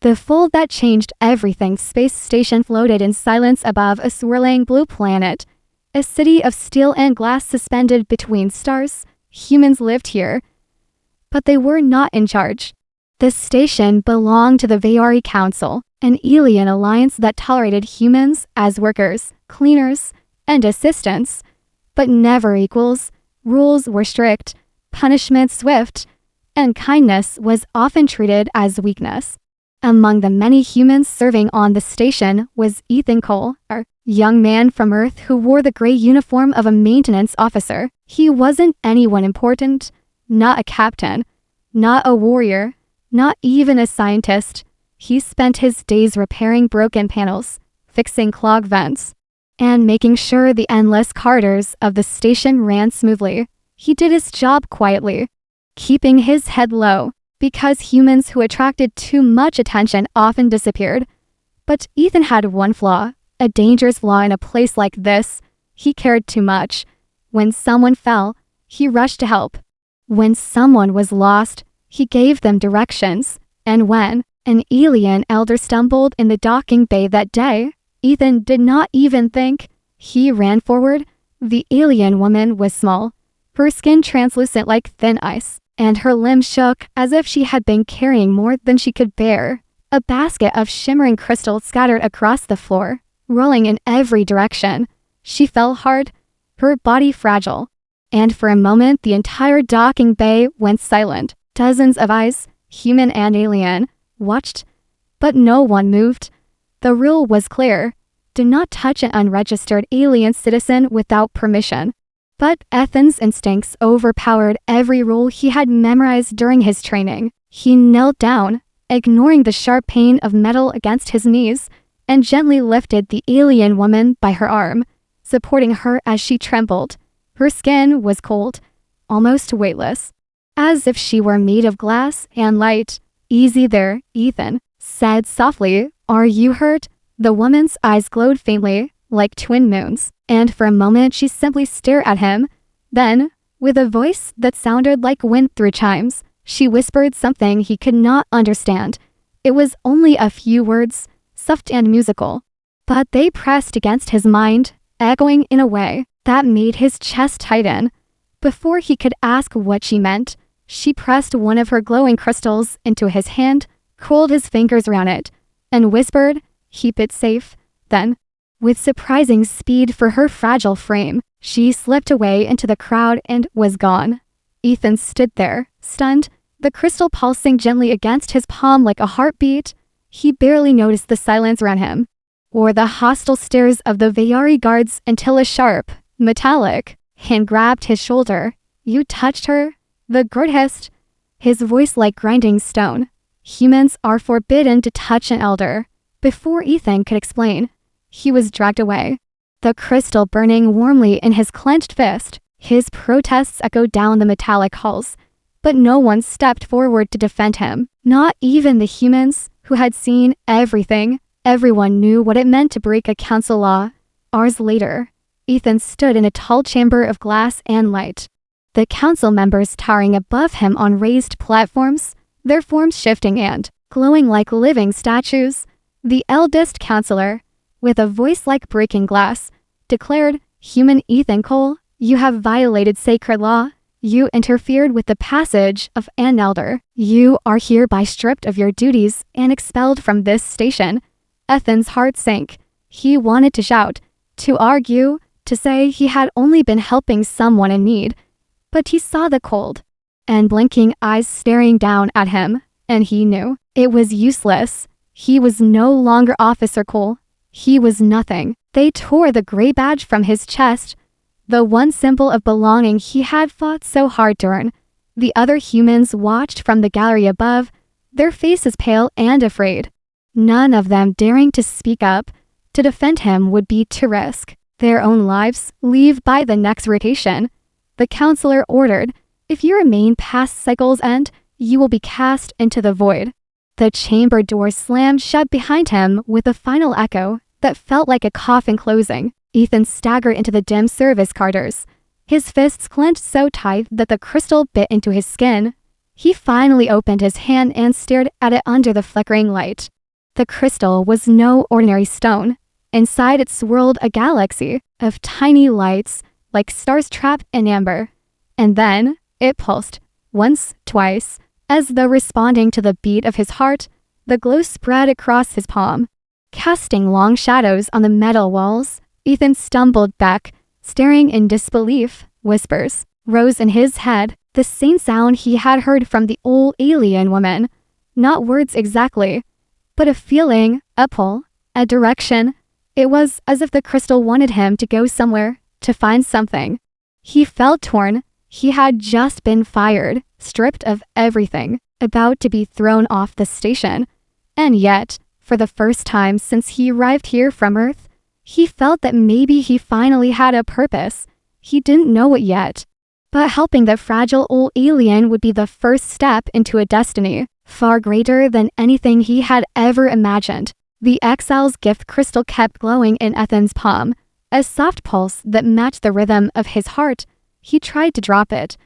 The fold that changed everything. Space station floated in silence above a swirling blue planet. A city of steel and glass suspended between stars. Humans lived here, but they were not in charge. The station belonged to the Vayari Council, an alien alliance that tolerated humans as workers, cleaners, and assistants, but never equals. Rules were strict, punishment swift, and kindness was often treated as weakness. Among the many humans serving on the station was Ethan Cole, a young man from Earth who wore the gray uniform of a maintenance officer. He wasn't anyone important, not a captain, not a warrior, not even a scientist. He spent his days repairing broken panels, fixing clogged vents, and making sure the endless corridors of the station ran smoothly. He did his job quietly, keeping his head low, because humans who attracted too much attention often disappeared. But Ethan had one flaw, a dangerous flaw in a place like this. He cared too much. When someone fell, he rushed to help. When someone was lost, he gave them directions. And when an alien elder stumbled in the docking bay that day, Ethan did not even think. He ran forward. The alien woman was small, her skin translucent like thin ice, and her limbs shook as if she had been carrying more than she could bear. A basket of shimmering crystals scattered across the floor, rolling in every direction. She fell hard, her body fragile, and for a moment the entire docking bay went silent. Dozens of eyes, human and alien, watched, but no one moved. The rule was clear: do not touch an unregistered alien citizen without permission. But Ethan's instincts overpowered every rule he had memorized during his training. He knelt down, ignoring the sharp pain of metal against his knees, and gently lifted the alien woman by her arm, supporting her as she trembled. Her skin was cold, almost weightless, as if she were made of glass and light. "Easy there," Ethan said softly. "Are you hurt?" The woman's eyes glowed faintly, like twin moons, and for a moment she simply stared at him. Then, with a voice that sounded like wind through chimes, she whispered something he could not understand. It was only a few words, soft and musical, but they pressed against his mind, echoing in a way that made his chest tighten. Before he could ask what she meant, she pressed one of her glowing crystals into his hand, curled his fingers around it, and whispered, "Keep it safe." Then, with surprising speed for her fragile frame, she slipped away into the crowd and was gone. Ethan stood there, stunned, the crystal pulsing gently against his palm like a heartbeat. He barely noticed the silence around him, or the hostile stares of the Vayari guards until a sharp, metallic hand grabbed his shoulder. "You touched her?" The guard hissed, his voice like grinding stone. "Humans are forbidden to touch an elder." Before Ethan could explain, he was dragged away, the crystal burning warmly in his clenched fist. His protests echoed down the metallic halls, but no one stepped forward to defend him. Not even the humans, who had seen everything. Everyone knew what it meant to break a council law. Hours later, Ethan stood in a tall chamber of glass and light. The council members towering above him on raised platforms, their forms shifting and glowing like living statues. The eldest counselor, with a voice like breaking glass, declared, "Human Ethan Cole, you have violated sacred law. You interfered with the passage of an elder. You are hereby stripped of your duties and expelled from this station." Ethan's heart sank. He wanted to shout, to argue, to say he had only been helping someone in need. But he saw the cold and blinking eyes staring down at him, and he knew it was useless. He was no longer Officer Cole. He was nothing. They tore the gray badge from his chest, the one symbol of belonging he had fought so hard to earn. The other humans watched from the gallery above, their faces pale and afraid. None of them daring to speak up. To defend him would be to risk their own lives. "Leave by the next rotation," the counselor ordered. "If you remain past cycle's end, you will be cast into the void." The chamber door slammed shut behind him with a final echo that felt like a coffin closing. Ethan staggered into the dim service corridors, his fists clenched so tight that the crystal bit into his skin. He finally opened his hand and stared at it under the flickering light. The crystal was no ordinary stone. Inside it swirled a galaxy of tiny lights, like stars trapped in amber. And then it pulsed, once, twice, as though responding to the beat of his heart. The glow spread across his palm, casting long shadows on the metal walls. Ethan stumbled back, staring in disbelief. Whispers rose in his head, the same sound he had heard from the old alien woman. Not words exactly, but a feeling, a pull, a direction. It was as if the crystal wanted him to go somewhere, to find something. He felt torn. He had just been fired, stripped of everything, about to be thrown off the station. And yet, for the first time since he arrived here from Earth, he felt that maybe he finally had a purpose. He didn't know it yet, but helping the fragile old alien would be the first step into a destiny far greater than anything he had ever imagined. The exile's gift crystal kept glowing in Ethan's palm, a soft pulse that matched the rhythm of his heart. He tried to drop it,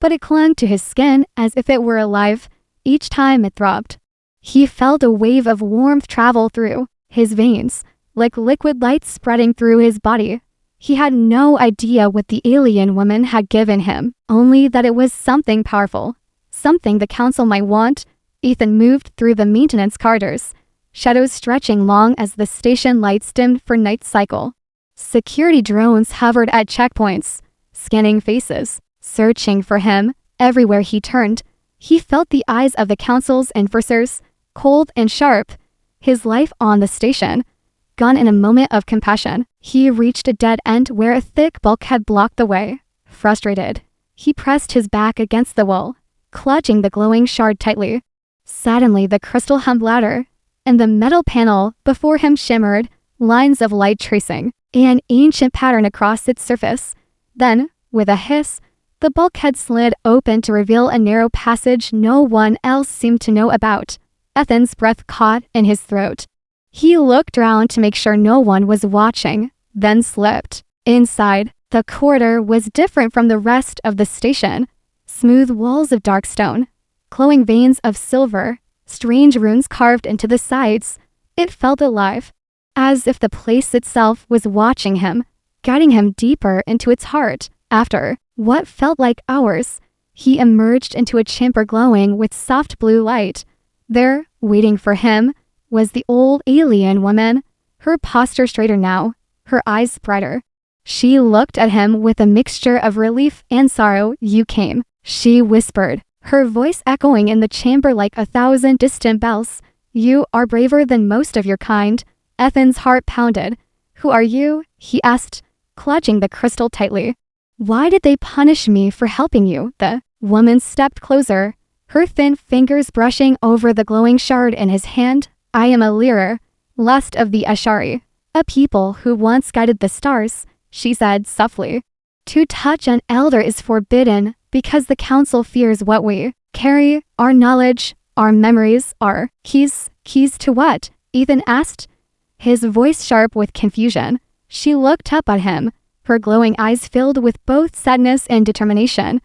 but it clung to his skin as if it were alive. Each time it throbbed, he felt a wave of warmth travel through his veins, like liquid light spreading through his body. He had no idea what the alien woman had given him, only that it was something powerful, something the council might want. Ethan moved through the maintenance corridors, shadows stretching long as the station lights dimmed for night cycle. Security drones hovered at checkpoints, scanning faces, searching for him. Everywhere he turned, he felt the eyes of the council's enforcers, cold and sharp. His life on the station gone in a moment of compassion. He reached a dead end where a thick bulkhead blocked the way. Frustrated, he pressed his back against the wall, clutching the glowing shard tightly. Suddenly, the crystal hummed louder, and the metal panel before him shimmered, lines of light tracing an ancient pattern across its surface. Then, with a hiss, the bulkhead slid open to reveal a narrow passage no one else seemed to know about. Ethan's breath caught in his throat. He looked around to make sure no one was watching, then slipped. Inside, the corridor was different from the rest of the station. Smooth walls of dark stone, glowing veins of silver, strange runes carved into the sides. It felt alive, as if the place itself was watching him, guiding him deeper into its heart. After what felt like hours, he emerged into a chamber glowing with soft blue light. There, waiting for him, was the old alien woman, her posture straighter now, her eyes brighter. She looked at him with a mixture of relief and sorrow. "You came," she whispered, her voice echoing in the chamber like 1,000 distant bells. "You are braver than most of your kind." Ethan's heart pounded. "Who are you?" he asked, clutching the crystal tightly. "Why did they punish me for helping you?" The woman stepped closer, her thin fingers brushing over the glowing shard in his hand. "I am a Lyra, last of the Ashari, a people who once guided the stars," she said softly. "To touch an elder is forbidden because the council fears what we carry, our knowledge, our memories, our keys." "Keys to what?" Ethan asked, his voice sharp with confusion. She looked up at him, her glowing eyes filled with both sadness and determination.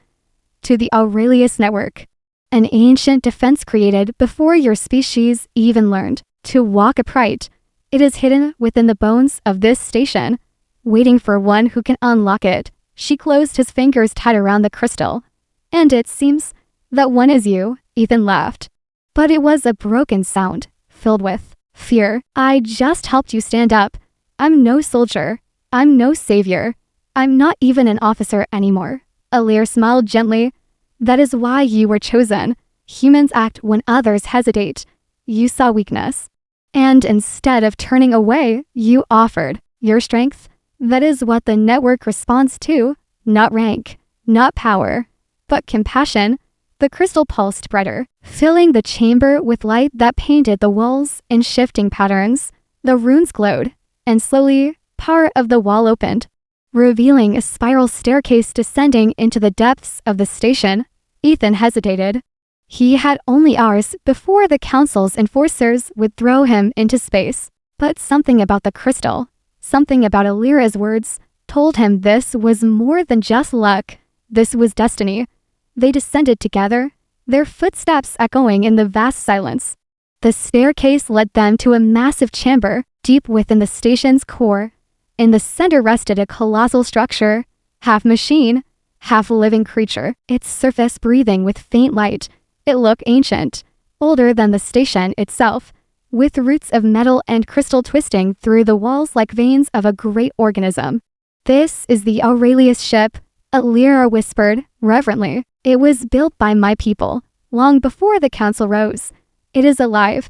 "To the Aurelius Network, an ancient defense created before your species even learned to walk upright. It is hidden within the bones of this station, waiting for one who can unlock it." She closed his fingers tight around the crystal. "And it seems that one is you," Ethan laughed. But it was a broken sound, filled with fear. "I just helped you stand up. I'm no soldier. I'm no savior. I'm not even an officer anymore." Alir smiled gently. "That is why you were chosen. Humans act when others hesitate. You saw weakness, and instead of turning away, you offered your strength. That is what the network responds to, not rank, not power, but compassion." The crystal pulsed brighter, filling the chamber with light that painted the walls in shifting patterns. The runes glowed, and slowly, part of the wall opened, revealing a spiral staircase descending into the depths of the station. Ethan hesitated. He had only hours before the council's enforcers would throw him into space. But something about the crystal, something about Alira's words, told him this was more than just luck. This was destiny. They descended together, their footsteps echoing in the vast silence. The staircase led them to a massive chamber deep within the station's core. In the center rested a colossal structure, half machine, half living creature, its surface breathing with faint light. It looked ancient, older than the station itself, with roots of metal and crystal twisting through the walls like veins of a great organism. "This is the Aurelius ship," Alira whispered, reverently. "It was built by my people, long before the council rose. It is alive,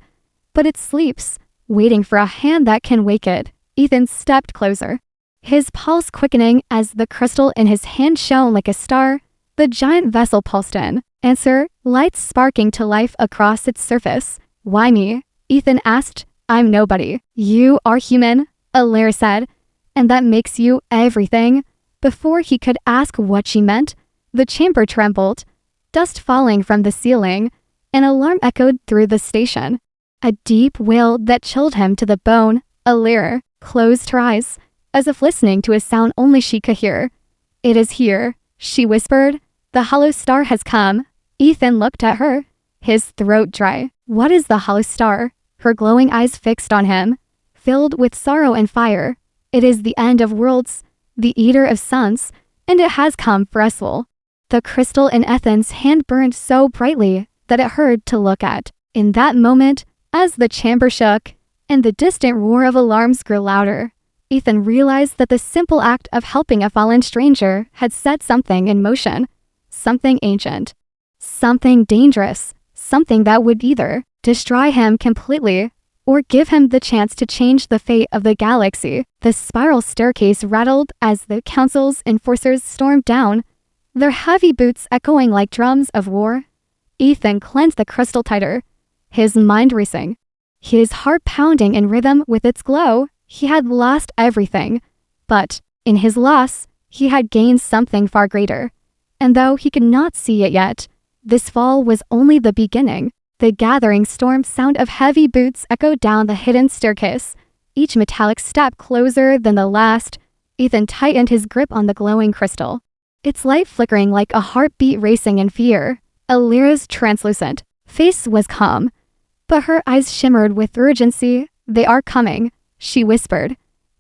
but it sleeps, waiting for a hand that can wake it." Ethan stepped closer, his pulse quickening as the crystal in his hand shone like a star. The giant vessel pulsed in answer, lights sparking to life across its surface. "Why me?" Ethan asked. "I'm nobody. You are human," Alira said, "and that makes you everything." Before he could ask what she meant, the chamber trembled, dust falling from the ceiling. An alarm echoed through the station, a deep wail that chilled him to the bone. Alira closed her eyes, as if listening to a sound only she could hear. "It is here," she whispered. "The hollow star has come." Ethan looked at her, his throat dry. "What is the hollow star?" Her glowing eyes fixed on him, filled with sorrow and fire. "It is the end of worlds, the eater of suns, and it has come for us all." The crystal in Ethan's hand burned so brightly that it hurt to look at. In that moment, as the chamber shook and the distant roar of alarms grew louder, Ethan realized that the simple act of helping a fallen stranger had set something in motion. Something ancient. Something dangerous. Something that would either destroy him completely or give him the chance to change the fate of the galaxy. The spiral staircase rattled as the council's enforcers stormed down, their heavy boots echoing like drums of war. Ethan clenched the crystal tighter, his mind racing, his heart pounding in rhythm with its glow. He had lost everything, but in his loss, he had gained something far greater. And though he could not see it yet, this fall was only the beginning. The gathering storm sound of heavy boots echoed down the hidden staircase, each metallic step closer than the last. Ethan tightened his grip on the glowing crystal, its light flickering like a heartbeat racing in fear. Alira's translucent face was calm, but her eyes shimmered with urgency. "They are coming," she whispered,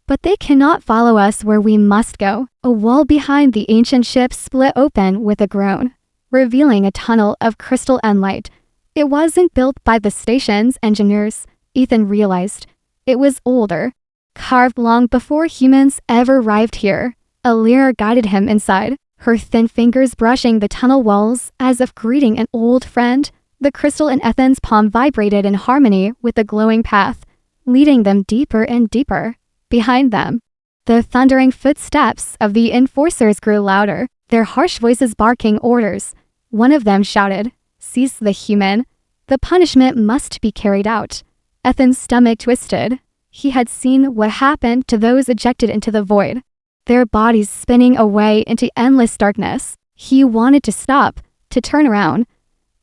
"but they cannot follow us where we must go." A wall behind the ancient ship split open with a groan, revealing a tunnel of crystal and light. It wasn't built by the station's engineers, Ethan realized. It was older, carved long before humans ever arrived here. Alira guided him inside, her thin fingers brushing the tunnel walls as if greeting an old friend. The crystal in Ethan's palm vibrated in harmony with the glowing path, leading them deeper and deeper. Behind them, the thundering footsteps of the enforcers grew louder, their harsh voices barking orders. One of them shouted, "Seize the human. The punishment must be carried out." Ethan's stomach twisted. He had seen what happened to those ejected into the void, their bodies spinning away into endless darkness. He wanted to stop, to turn around,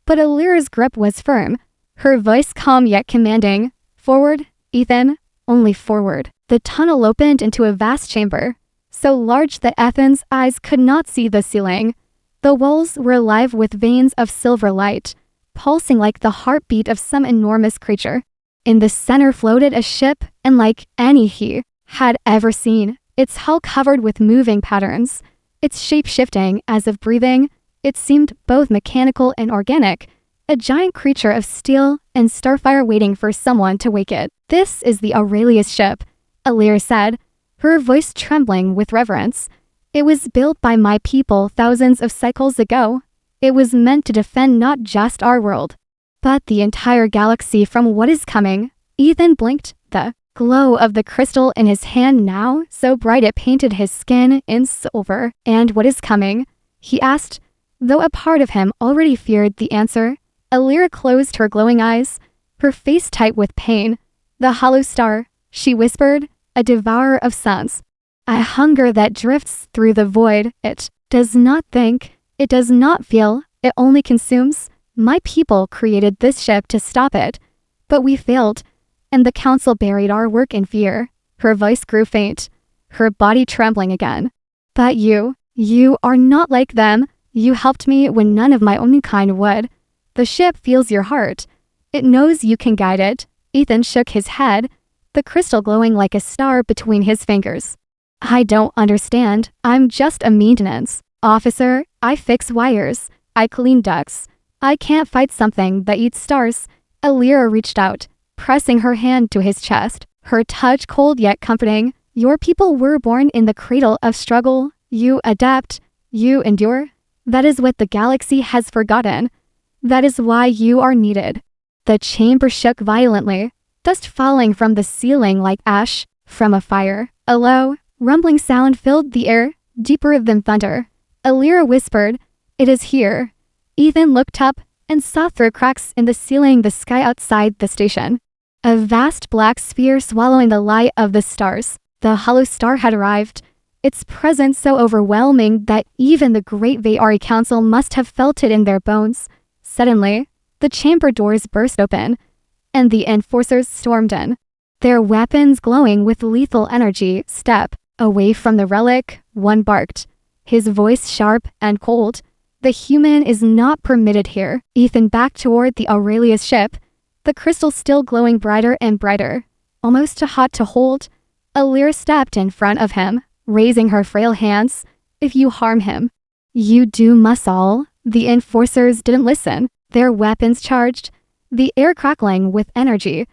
but Alira's grip was firm, her voice calm yet commanding. "Forward, Ethan, only forward." The tunnel opened into a vast chamber, so large that Ethan's eyes could not see the ceiling. The walls were alive with veins of silver light, pulsing like the heartbeat of some enormous creature. In the center floated a ship unlike any he had ever seen, its hull covered with moving patterns, its shape shifting as if breathing. It seemed both mechanical and organic, a giant creature of steel and starfire waiting for someone to wake it. "This is the Aurelius ship," Alira said, her voice trembling with reverence. "It was built by my people thousands of cycles ago. It was meant to defend not just our world, but the entire galaxy from what is coming." Ethan blinked, the glow of the crystal in his hand now so bright it painted his skin in silver. "And what is coming?" he asked, though a part of him already feared the answer. Alira closed her glowing eyes, her face tight with pain. "The hollow star," she whispered, "a devourer of suns. A hunger that drifts through the void. It does not think, it does not feel, it only consumes. My people created this ship to stop it, but we failed, and the council buried our work in fear." Her voice grew faint, her body trembling again. "But you are not like them. You helped me when none of my own kind would. The ship feels your heart. It knows you can guide it. Ethan shook his head, the crystal glowing like a star between his fingers. I don't understand. I'm just a maintenance officer. I fix wires. I clean ducts. I can't fight something that eats stars. Alira reached out, pressing her hand to his chest, her touch cold yet comforting. Your people were born in the cradle of struggle. You adapt. You endure. That is what the galaxy has forgotten. That is why you are needed. The chamber shook violently, dust falling from the ceiling like ash from a fire. A low, rumbling sound filled the air, deeper than thunder. Alira whispered, "It is here." Ethan looked up and saw through cracks in the ceiling the sky outside the station. A vast black sphere swallowing the light of the stars. The hollow star had arrived, its presence so overwhelming that even the great Vayari Council must have felt it in their bones. Suddenly, the chamber doors burst open, and the enforcers stormed in, their weapons glowing with lethal energy. "Step away from the relic," one barked, his voice sharp and cold. "The human is not permitted here." Ethan backed toward the Aurelius ship, the crystal still glowing brighter and brighter, almost too hot to hold. Alira stepped in front of him, raising her frail hands. "If you harm him, you doom us all." The enforcers didn't listen, their weapons charged, the air crackling with energy.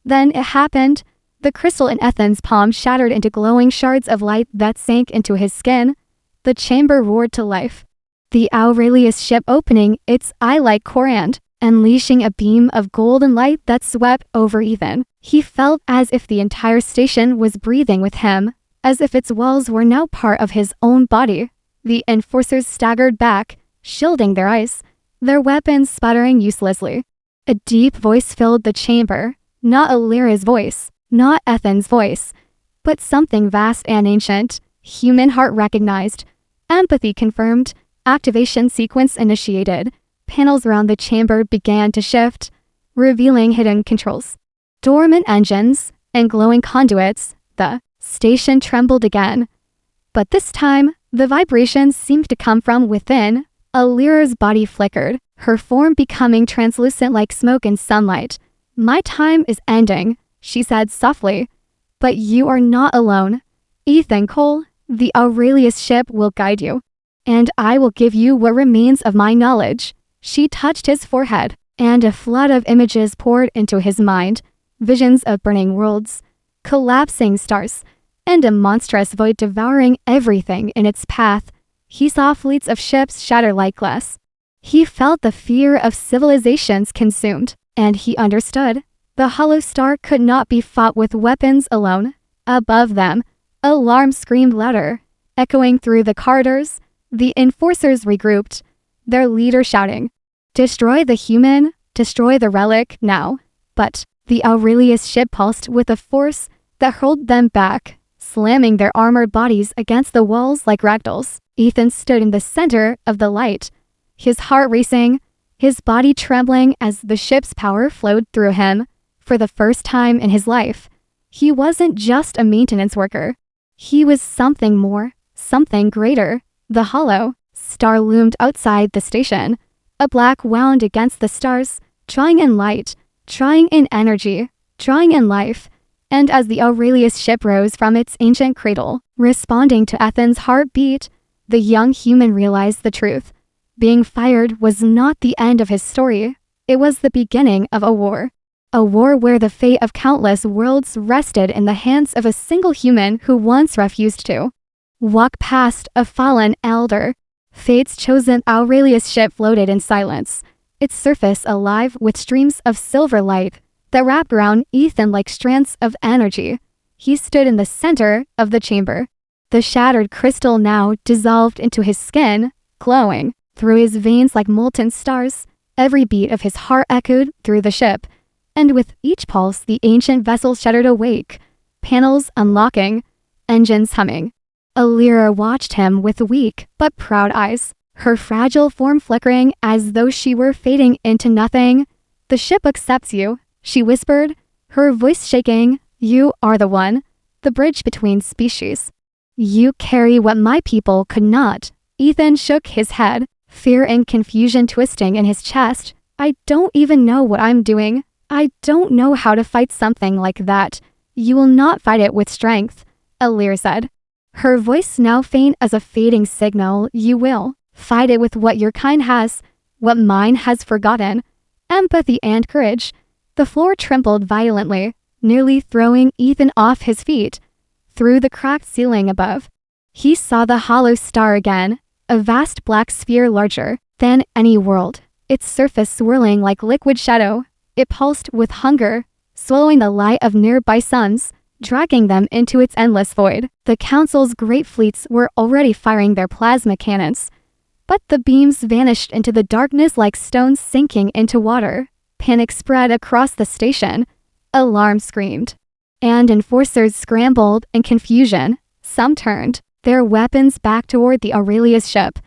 Then it happened. The crystal in Ethan's palm shattered into glowing shards of light that sank into his skin. The chamber roared to life, the Aurelius ship opening its eye like Korand, unleashing a beam of golden light that swept over Ethan. He felt as if the entire station was breathing with him, as if its walls were now part of his own body. The enforcers staggered back, shielding their eyes, their weapons sputtering uselessly. A deep voice filled the chamber, not Alira's voice, not Ethan's voice, but something vast and ancient. Human heart recognized, empathy confirmed, activation sequence initiated. Panels around the chamber began to shift, revealing hidden controls, dormant engines, and glowing conduits. The station trembled again, but this time, the vibrations seemed to come from within. Alira's body flickered, her form becoming translucent like smoke in sunlight. "My time is ending," she said softly. "But you are not alone. Ethan Cole, the Aurelius ship will guide you, and I will give you what remains of my knowledge." She touched his forehead, and a flood of images poured into his mind, visions of burning worlds, collapsing stars, and a monstrous void devouring everything in its path. He saw fleets of ships shatter like glass. He felt the fear of civilizations consumed, and he understood. The hollow star could not be fought with weapons alone. Above them, alarm screamed louder, echoing through the corridors. The enforcers regrouped, their leader shouting, "Destroy the human, destroy the relic, now." But the Aurelius ship pulsed with a force that hurled them back, slamming their armored bodies against the walls like ragdolls. Ethan stood in the center of the light, his heart racing, his body trembling as the ship's power flowed through him. For the first time in his life, he wasn't just a maintenance worker. He was something more, something greater. The hollow star loomed outside the station, a black wound against the stars, drawing in light, drawing in energy, drawing in life. And as the Aurelius ship rose from its ancient cradle, responding to Ethan's heartbeat, the young human realized the truth. Being fired was not the end of his story. It was the beginning of a war. A war where the fate of countless worlds rested in the hands of a single human who once refused to walk past a fallen elder. Fate's chosen Aurelius ship floated in silence, its surface alive with streams of silver light that wrapped around Ethan like strands of energy. He stood in the center of the chamber, the shattered crystal now dissolved into his skin, glowing through his veins like molten stars. Every beat of his heart echoed through the ship, and with each pulse the ancient vessel shuddered awake, panels unlocking, engines humming. Alira watched him with weak but proud eyes, her fragile form flickering as though she were fading into nothing. "The ship accepts you," she whispered, her voice shaking. "You are the one, the bridge between species. You carry what my people could not." Ethan shook his head, fear and confusion twisting in his chest. I don't even know what I'm doing. I don't know how to fight something like that. You will not fight it with strength, Alir said. Her voice now faint as a fading signal. You will fight it with what your kind has, what mine has forgotten. Empathy and courage. The floor trembled violently, nearly throwing Ethan off his feet. Through the cracked ceiling above, he saw the hollow star again, a vast black sphere larger than any world, its surface swirling like liquid shadow. It pulsed with hunger, swallowing the light of nearby suns, dragging them into its endless void. The Council's great fleets were already firing their plasma cannons, but the beams vanished into the darkness like stones sinking into water. Panic spread across the station. Alarm screamed, and enforcers scrambled in confusion. Some turned their weapons back toward the Aurelius ship.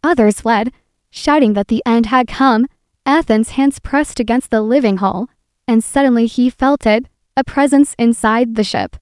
Others fled, shouting that the end had come. Ethan's hands pressed against the living hull, and suddenly he felt it, a presence inside the ship.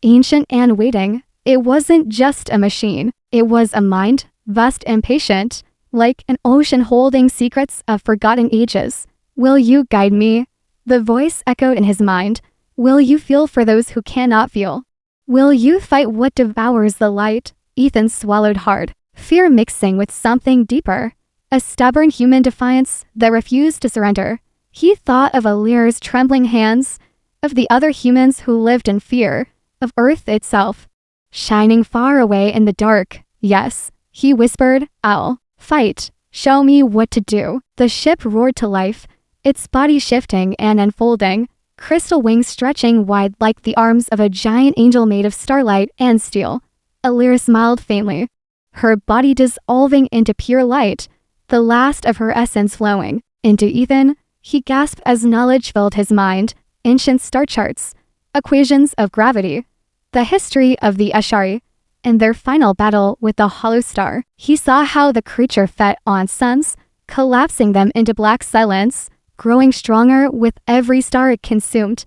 Ancient and waiting. It wasn't just a machine. It was a mind, vast and patient, like an ocean holding secrets of forgotten ages. Will you guide me? The voice echoed in his mind. Will you feel for those who cannot feel? Will you fight what devours the light? Ethan swallowed hard, fear mixing with something deeper. A stubborn human defiance that refused to surrender. He thought of Alir's trembling hands, of the other humans who lived in fear, of Earth itself, shining far away in the dark. Yes, he whispered, I'll fight. Show me what to do. The ship roared to life, its body shifting and unfolding, crystal wings stretching wide like the arms of a giant angel made of starlight and steel. Alir smiled faintly, her body dissolving into pure light, the last of her essence flowing into Ethan. He gasped as knowledge filled his mind. Ancient star charts, equations of gravity, the history of the Ashari, and their final battle with the hollow star. He saw how the creature fed on suns, collapsing them into black silence, growing stronger with every star it consumed.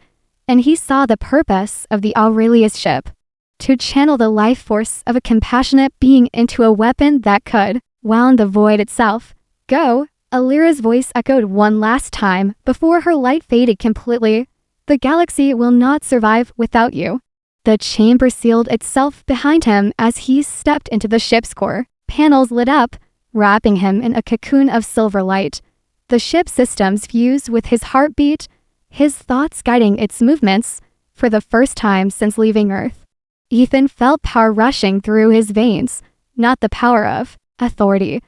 And he saw the purpose of the Aurelius ship, to channel the life force of a compassionate being into a weapon that could wound the void itself. Go, Alira's voice echoed one last time before her light faded completely. The galaxy will not survive without you. The chamber sealed itself behind him as he stepped into the ship's core. Panels lit up, wrapping him in a cocoon of silver light. The ship's systems fused with his heartbeat, his thoughts guiding its movements. For the first time since leaving Earth, Ethan felt power rushing through his veins, not the power of authority,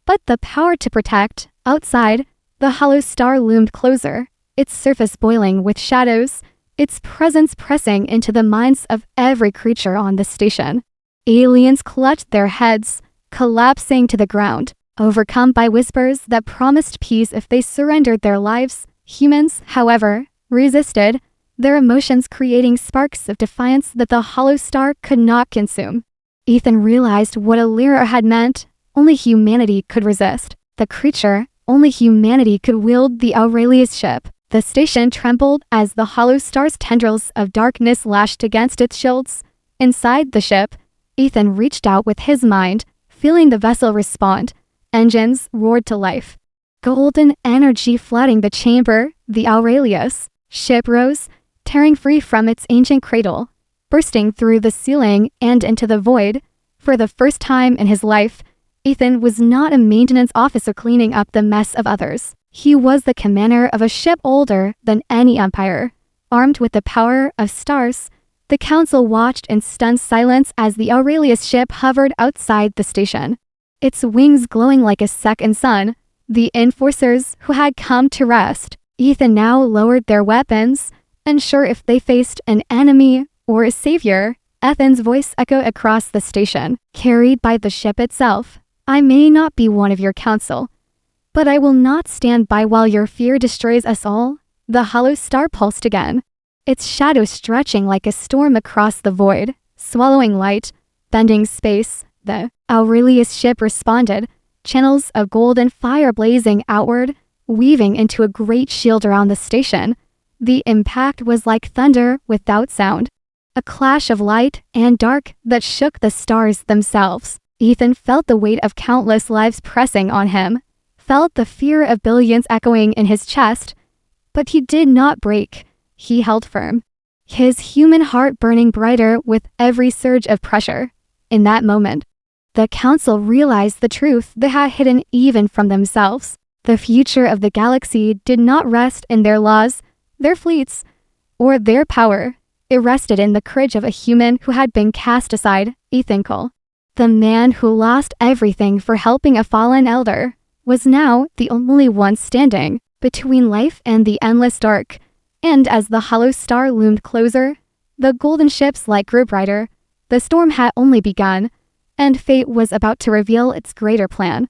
but the power to protect. Outside, the hollow star loomed closer, its surface boiling with shadows, its presence pressing into the minds of every creature on the station. Aliens clutched their heads, collapsing to the ground, overcome by whispers that promised peace if they surrendered their lives. Humans, however, resisted, their emotions creating sparks of defiance that the hollow star could not consume. Ethan realized what Alira had meant. Only humanity could resist. The creature, only humanity could wield the Aurelius ship. The station trembled as the hollow star's tendrils of darkness lashed against its shields. Inside the ship, Ethan reached out with his mind, feeling the vessel respond. Engines roared to life, golden energy flooding the chamber. The Aurelius ship rose, tearing free from its ancient cradle, bursting through the ceiling and into the void. For the first time in his life, Ethan was not a maintenance officer cleaning up the mess of others. He was the commander of a ship older than any empire. Armed with the power of stars, the council watched in stunned silence as the Aurelius ship hovered outside the station, its wings glowing like a second sun. The enforcers who had come to rest, Ethan now lowered their weapons, unsure if they faced an enemy or a savior. Ethan's voice echoed across the station, carried by the ship itself. I may not be one of your council, but I will not stand by while your fear destroys us all. The hollow star pulsed again, its shadow stretching like a storm across the void, swallowing light, bending space. The Aurelius ship responded, channels of golden fire blazing outward, weaving into a great shield around the station. The impact was like thunder without sound, a clash of light and dark that shook the stars themselves. Ethan felt the weight of countless lives pressing on him, felt the fear of billions echoing in his chest, but he did not break. He held firm, his human heart burning brighter with every surge of pressure. In that moment, the council realized the truth they had hidden even from themselves. The future of the galaxy did not rest in their laws, their fleets, or their power. It rested in the courage of a human who had been cast aside, Ethankel. The man who lost everything for helping a fallen elder was now the only one standing between life and the endless dark. And as the hollow star loomed closer, the golden ship's light grew brighter. The storm had only begun, and fate was about to reveal its greater plan.